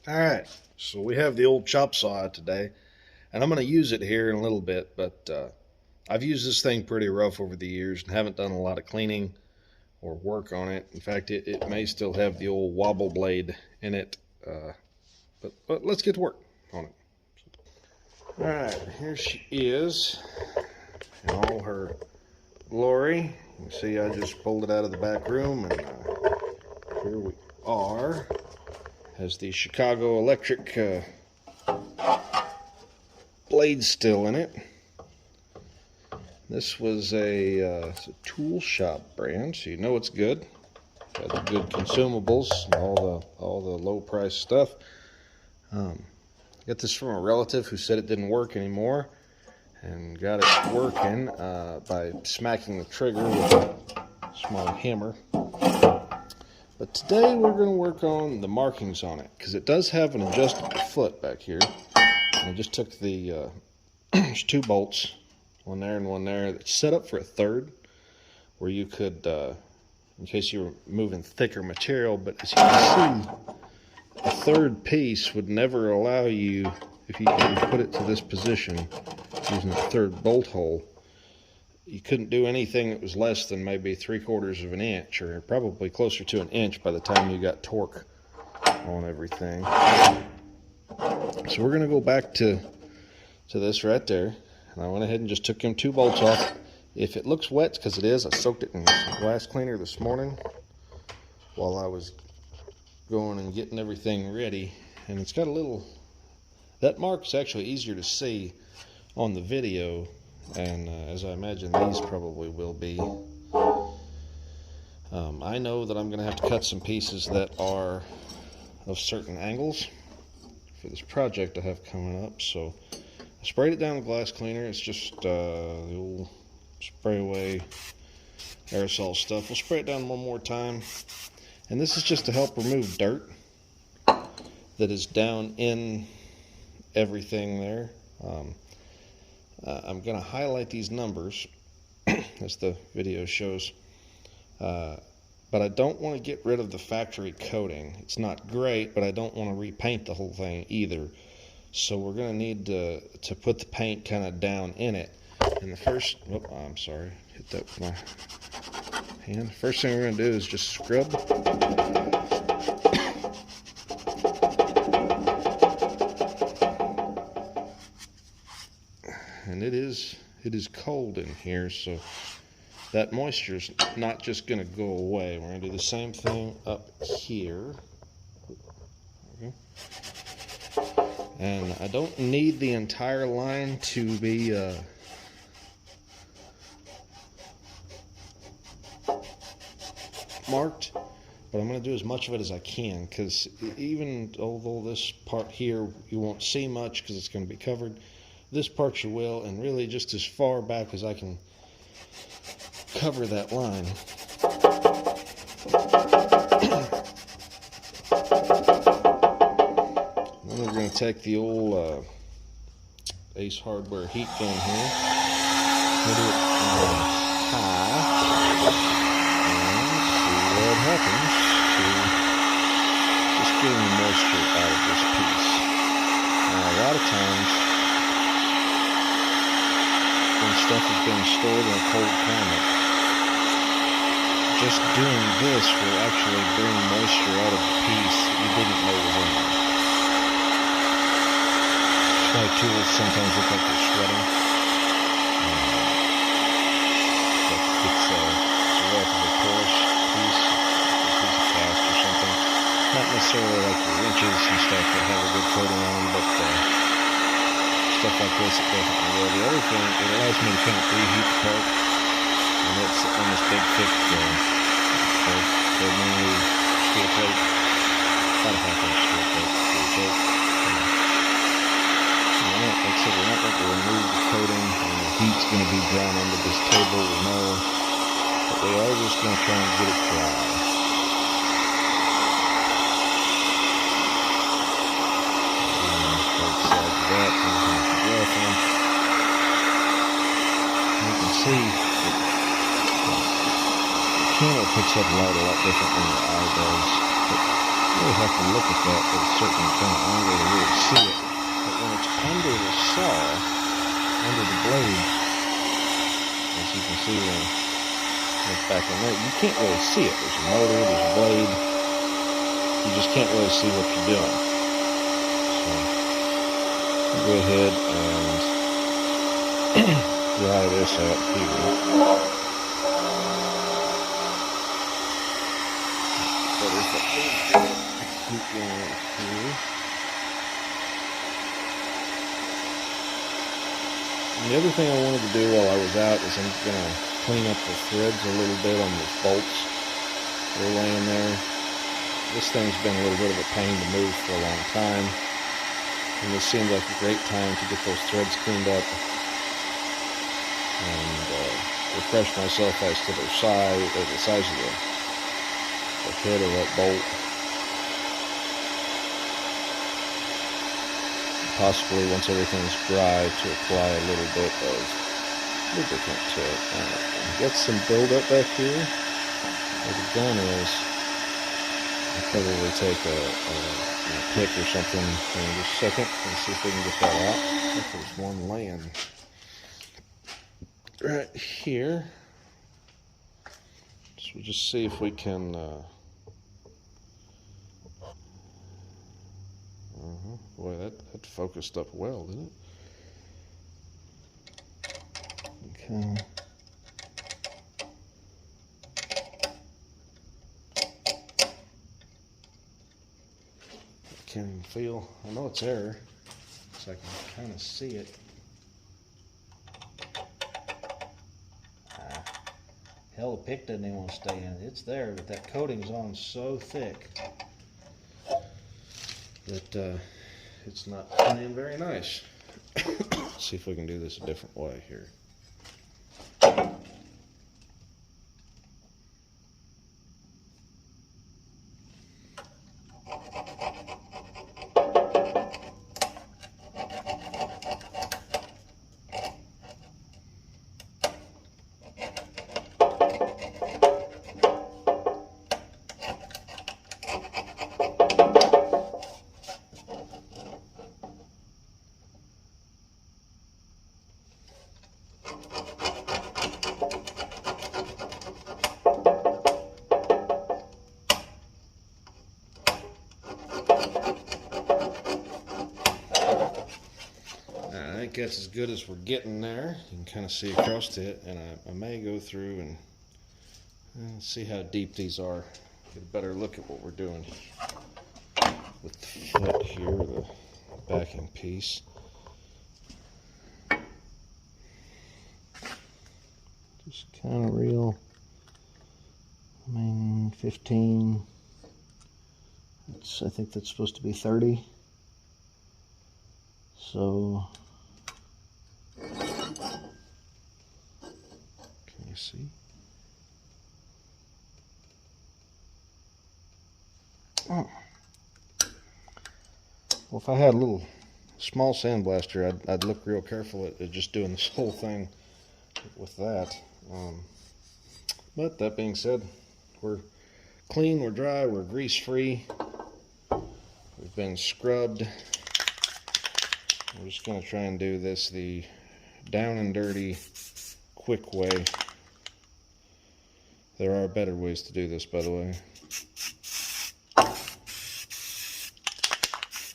Alright, so we have the old chop saw today, and I'm going to use it here in a little bit, but I've used this thing pretty rough over the years and haven't done a lot of cleaning or work on it. In fact, it may still have the old wobble blade in it, but let's get to work on it. Alright, here she is in all her glory. You can see I just pulled it out of the back room, and here we are. Has the Chicago Electric blade still in it. This was it's a tool shop brand, so you know it's good. Got the good consumables and all the low price stuff. Got this from a relative who said it didn't work anymore, and got it working by smacking the trigger with a small hammer. But today we're going to work on the markings on it, because it does have an adjustable foot back here. And I just took the there's two bolts, one there and one there, that's set up for a third, where you could, in case you were moving thicker material, but as you can see, a third piece would never allow you, if you put it to this position using a third bolt hole, you couldn't do anything that was less than maybe 3/4 of an inch, or probably closer to an inch by the time you got torque on everything. So we're going to go back to this right there, and I went ahead and just took them two bolts off. If it looks wet, because it is, I soaked it in some glass cleaner this morning while I was going and getting everything ready, and it's got a little, that mark's actually easier to see on the video, and as I imagine these probably will be. I know that I'm going to have to cut some pieces that are of certain angles for this project I have coming up, so I sprayed it down with glass cleaner. It's just the old spray away aerosol stuff. We'll spray it down one more time, and this is just to help remove dirt that is down in everything there. I'm going to highlight these numbers as the video shows, but I don't want to get rid of the factory coating. It's not great, but I don't want to repaint the whole thing either. So we're going to need to put the paint kind of down in it. And the first, I'm sorry, hit that with my hand. First thing we're going to do is just scrub. And it is cold in here, so that moisture is not just going to go away. We're going to do the same thing up here. Okay. And I don't need the entire line to be marked, but I'm going to do as much of it as I can, because even although this part here you won't see much because it's going to be covered, this part you will, and really just as far back as I can cover that line. Then we're going to take the old Ace Hardware heat gun here, hit it high, and see what happens to just getting the moisture out of this piece. Now, a lot of times when stuff is being stored in a cold climate, just doing this will actually bring moisture out of the piece that you didn't know was in there. That's why tools sometimes look like they're sweating. But it's a relatively porous piece, a piece of cast or something. Not necessarily like the wrenches and stuff that have a good coating on them, but stuff like this, it definitely will. The other thing, it allows me to kind of reheat the part, and it's on this big thick ordinary steel plate, about a half-inch steel plate. Like I said, we're not going to remove the coating, and the heat's going to be drawn under this table, we know, but we are just going to try and get it dry. You can see the camera picks up light a lot different than the eye does, but really have to look at that at a certain kind of angle to really see it. But when it's under the saw, under the blade, as you can see when it's back in there, you can't really see it. There's a motor, there's a blade. You just can't really see what you're doing. So I'll go ahead and dry this out here. Keep going here. And the other thing I wanted to do while I was out is I'm going to clean up the threads a little bit on those bolts. They're laying there. This thing's been a little bit of a pain to move for a long time. And this seemed like a great time to get those threads cleaned up and refresh myself as to their size, or the size of the head of that bolt. Possibly once everything's dry to apply a little bit of lubricant to it. Get some buildup back here where the gun is. I'll probably take a pick or something in just a second and see if we can get that out. I think there's one laying right here. So we'll just see if we can boy, that focused up well, didn't it? Okay. I can't even feel. I know it's there, so I can kind of see it. Hell, the pick doesn't even want to stay in it. It's there, but that coating's on so thick that it's not playing very nice. Let's see if we can do this a different way here. I think that's as good as we're getting there. You can kind of see across it, and I may go through and see how deep these are. Get a better look at what we're doing with the foot here, the backing piece. Just kind of real. 15. I think that's supposed to be 30. So, can you see? Oh. Well, if I had a little small sandblaster, I'd look real careful at just doing this whole thing with that. But that being said, we're clean, we're dry, we're grease-free. We've been scrubbed. We're just going to try and do this the down and dirty, quick way. There are better ways to do this, by the way. Get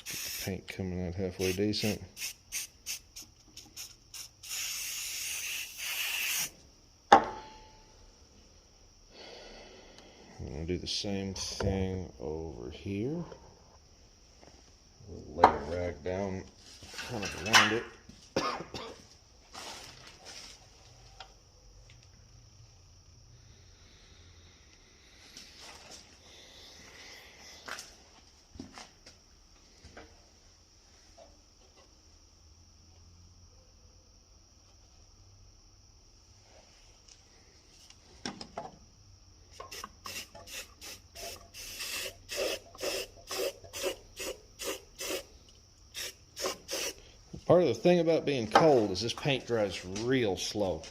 the paint coming out halfway decent. I'm going to do the same thing over here. We'll lay a rag down kind of around it. Part of the thing about being cold is this paint dries real slow.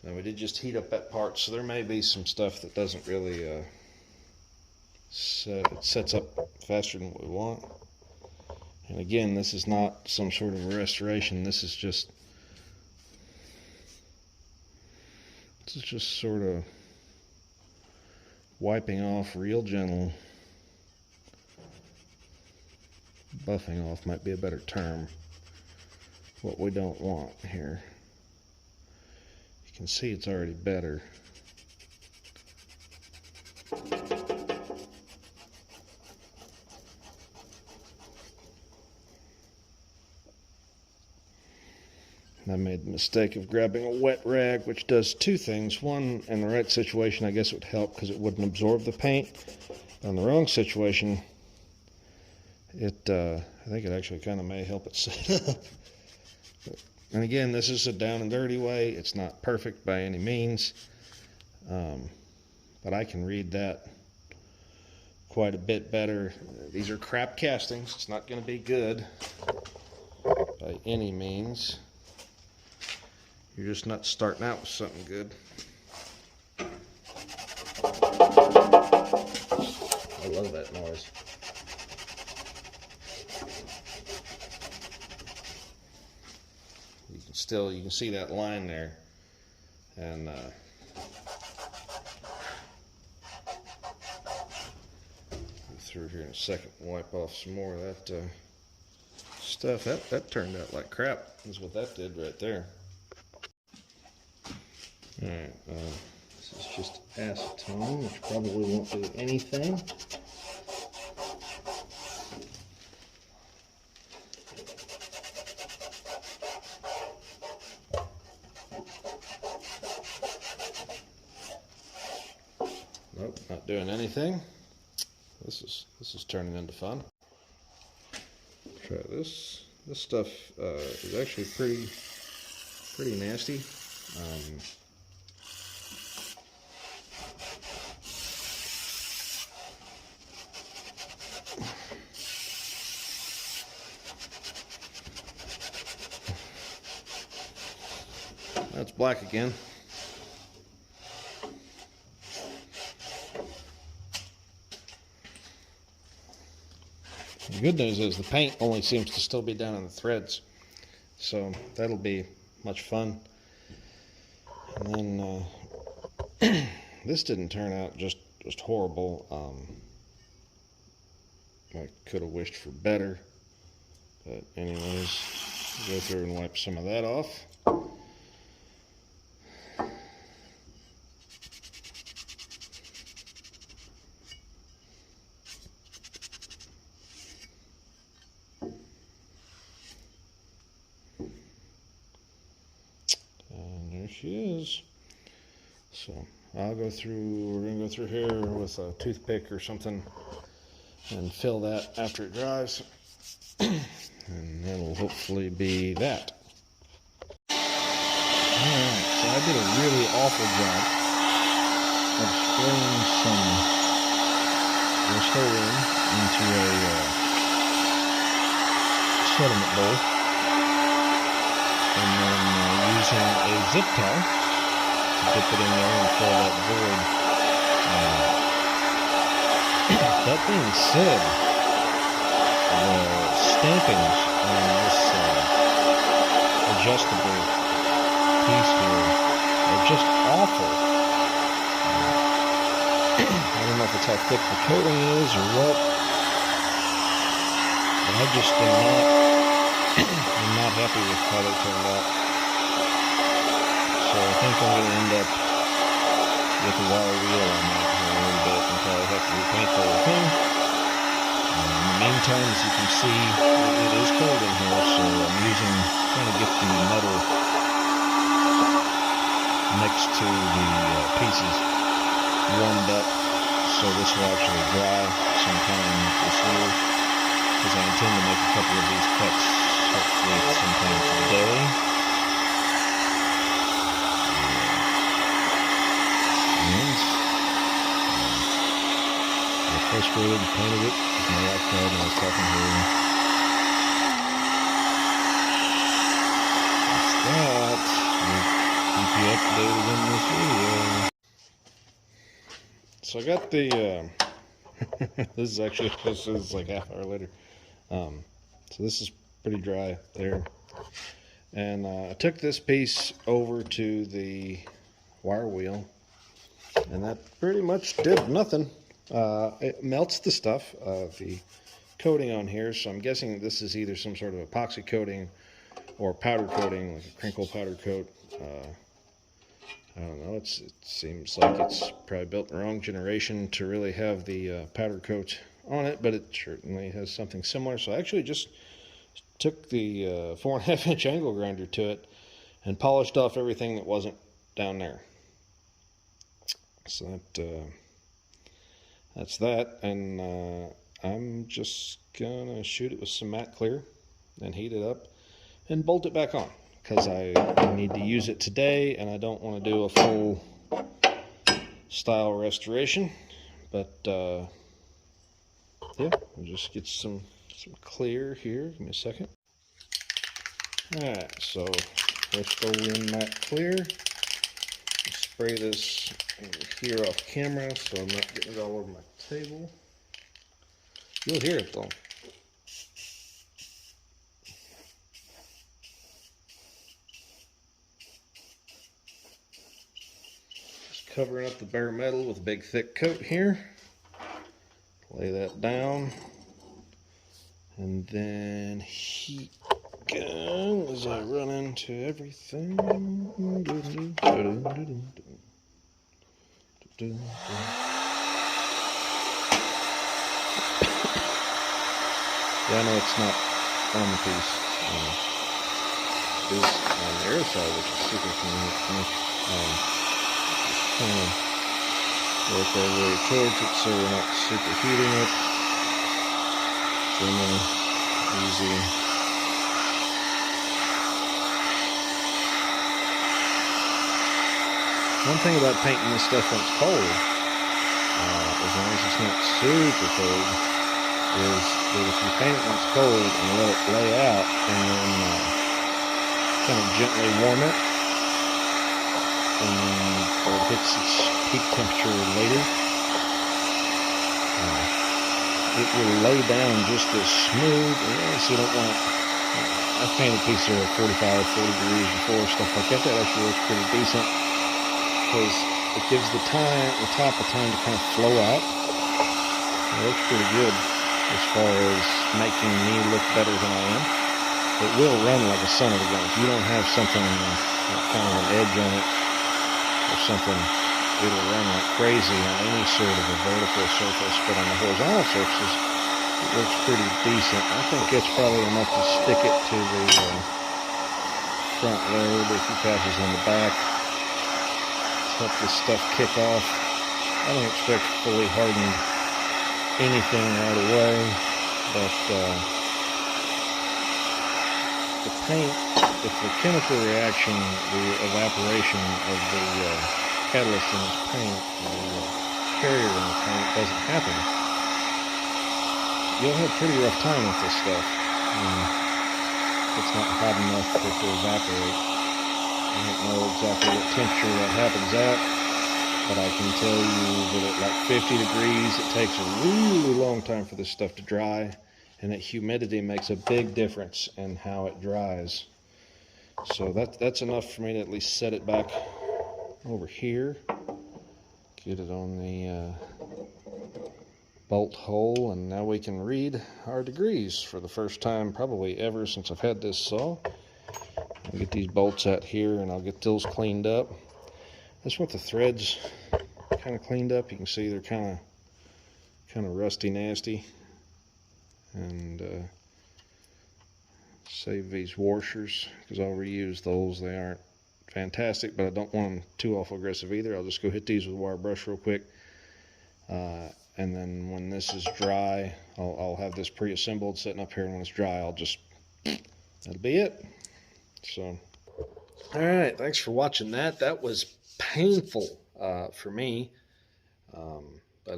Now And we did just heat up that part, so there may be some stuff that doesn't really it sets up faster than what we want. And again, this is not some sort of a restoration. This is just sort of wiping off real gentle. Buffing off might be a better term. What we don't want here. You can see it's already better. I made the mistake of grabbing a wet rag, which does two things. One, in the right situation, I guess it would help because it wouldn't absorb the paint. In the wrong situation, I think it actually kind of may help it set up. And again, this is a down and dirty way. It's not perfect by any means, but I can read that quite a bit better. These are crap castings. It's not going to be good by any means. You're just not starting out with something good. I love that noise. You can see that line there, and through here in a second, wipe off some more of that stuff. That turned out like crap. Is what that did right there. All right, this is just acetone, which probably won't do anything. Nope, not doing anything. This is turning into fun. Try this. This stuff is actually pretty nasty. That's black again. The good news is the paint only seems to still be down in the threads, so that'll be much fun. And then this didn't turn out just horrible. I could have wished for better, but anyways, go through and wipe some of that off. There she is. So we're going to go through here with a toothpick or something and fill that after it dries. And that'll hopefully be that. Alright, so I did a really awful job of spraying some Rust-Oleum into a sediment bowl. And then using a zip tie to dip it in there and fill that void. That being said, the stampings on this adjustable piece here are just awful. I don't know if it's how thick the coating is or what, but I just I'm not happy with how they turned out. So I think I'm going to end up with a wire wheel on that here in a little bit and probably have to repaint the whole thing. In the meantime, as you can see, it is cold in here, so I'm trying to get the metal next to the pieces warmed up, so this will actually dry sometime this year, because I intend to make a couple of these cuts hopefully sometime today. And I frustrated and painted it with my wife card when I was talking to her. That's that. We'll keep you updated in this video. So I got the, this is like half hour later. So this is pretty dry there. And I took this piece over to the wire wheel, and that pretty much did nothing. It melts the stuff, the coating on here, so I'm guessing this is either some sort of epoxy coating or powder coating, like a crinkle powder coat. I don't know, it seems like it's probably built in the wrong generation to really have the powder coat on it, but it certainly has something similar. So I actually just took the 4.5 inch angle grinder to it and polished off everything that wasn't down there. So that's that, and I'm just gonna shoot it with some matte clear and heat it up and bolt it back on, because I need to use it today and I don't want to do a full style restoration. But yeah, we'll just get some clear here. Give me a second. Alright, so Bristol Win Matte Clear. Spray this over here off camera so I'm not getting it all over my table. You'll hear it though. Just covering up the bare metal with a big thick coat here. Lay that down. And then heat gun as I run into everything. Yeah, I know it's not on the piece. It is on the air side, which is super convenient for me. Just kind of work our way towards it so we're not super heating it. Generally easy. One thing about painting this stuff when it's cold, as long as it's not super cold, is that if you paint it when it's cold and let it lay out and then kind of gently warm it, and it hits its peak temperature later, it will lay down just as smooth. So you don't want, I've painted pieces that are 45, 40 degrees before, stuff like that. That actually looks pretty decent, because it gives the top a time to kind of flow out. It looks pretty good as far as making me look better than I am. It will run like a son of a gun. If you don't have something like kind of an edge on it or something, it'll run like crazy on any sort of a vertical surface, but on the horizontal surfaces, it looks pretty decent. I think it's probably enough to stick it to the front load, a few patches on the back. Let this stuff kick off. I don't expect fully hardened anything right away, but the paint, if the chemical reaction, the evaporation of the catalyst in this paint, the carrier in the paint doesn't happen, you'll have a pretty rough time with this stuff. It's not hot enough for it to evaporate. I don't know exactly what temperature that happens at, but I can tell you that at like 50 degrees, it takes a really long time for this stuff to dry, and that humidity makes a big difference in how it dries. So that's enough for me to at least set it back over here, get it on the bolt hole, and now we can read our degrees for the first time probably ever since I've had this saw. I'll get these bolts out here and I'll get those cleaned up. I just want the threads kind of cleaned up. You can see they're kind of rusty, nasty, and save these washers because I'll reuse those. They aren't fantastic, but I don't want them too awful aggressive either. I'll just go hit these with a wire brush real quick, and then when this is dry, I'll have this pre-assembled sitting up here, and when it's dry, that'll be it. So, all right, thanks for watching that. That was painful for me, but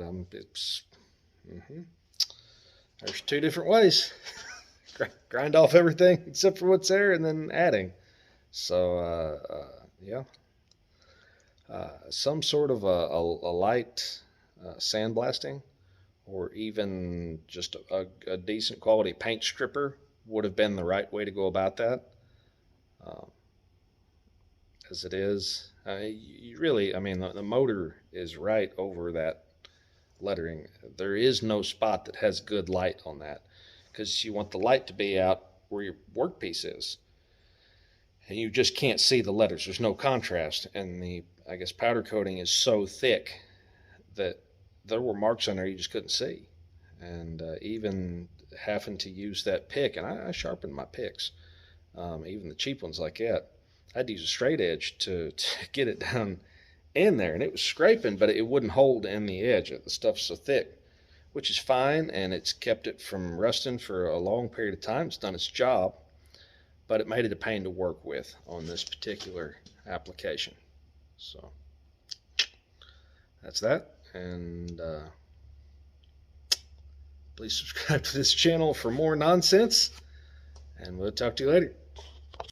there's two different ways. Grind off everything except for what's there and then adding. So, yeah. some sort of a light sandblasting, or even just a decent quality paint stripper would have been the right way to go about that. Um, as it is, you really, I mean, the motor is right over that lettering. There is no spot that has good light on that, because you want the light to be out where your workpiece is, and you just can't see the letters. There's no contrast, and the, I guess, powder coating is so thick that there were marks on there you just couldn't see. And even having to use that pick, and I sharpened my picks, even the cheap ones like that. I had to use a straight edge to get it down in there, and it was scraping, but it wouldn't hold in the edge. The stuff's so thick, which is fine, and it's kept it from rusting for a long period of time. It's done its job, but it made it a pain to work with on this particular application. So that's that, and please subscribe to this channel for more nonsense, and we'll talk to you later.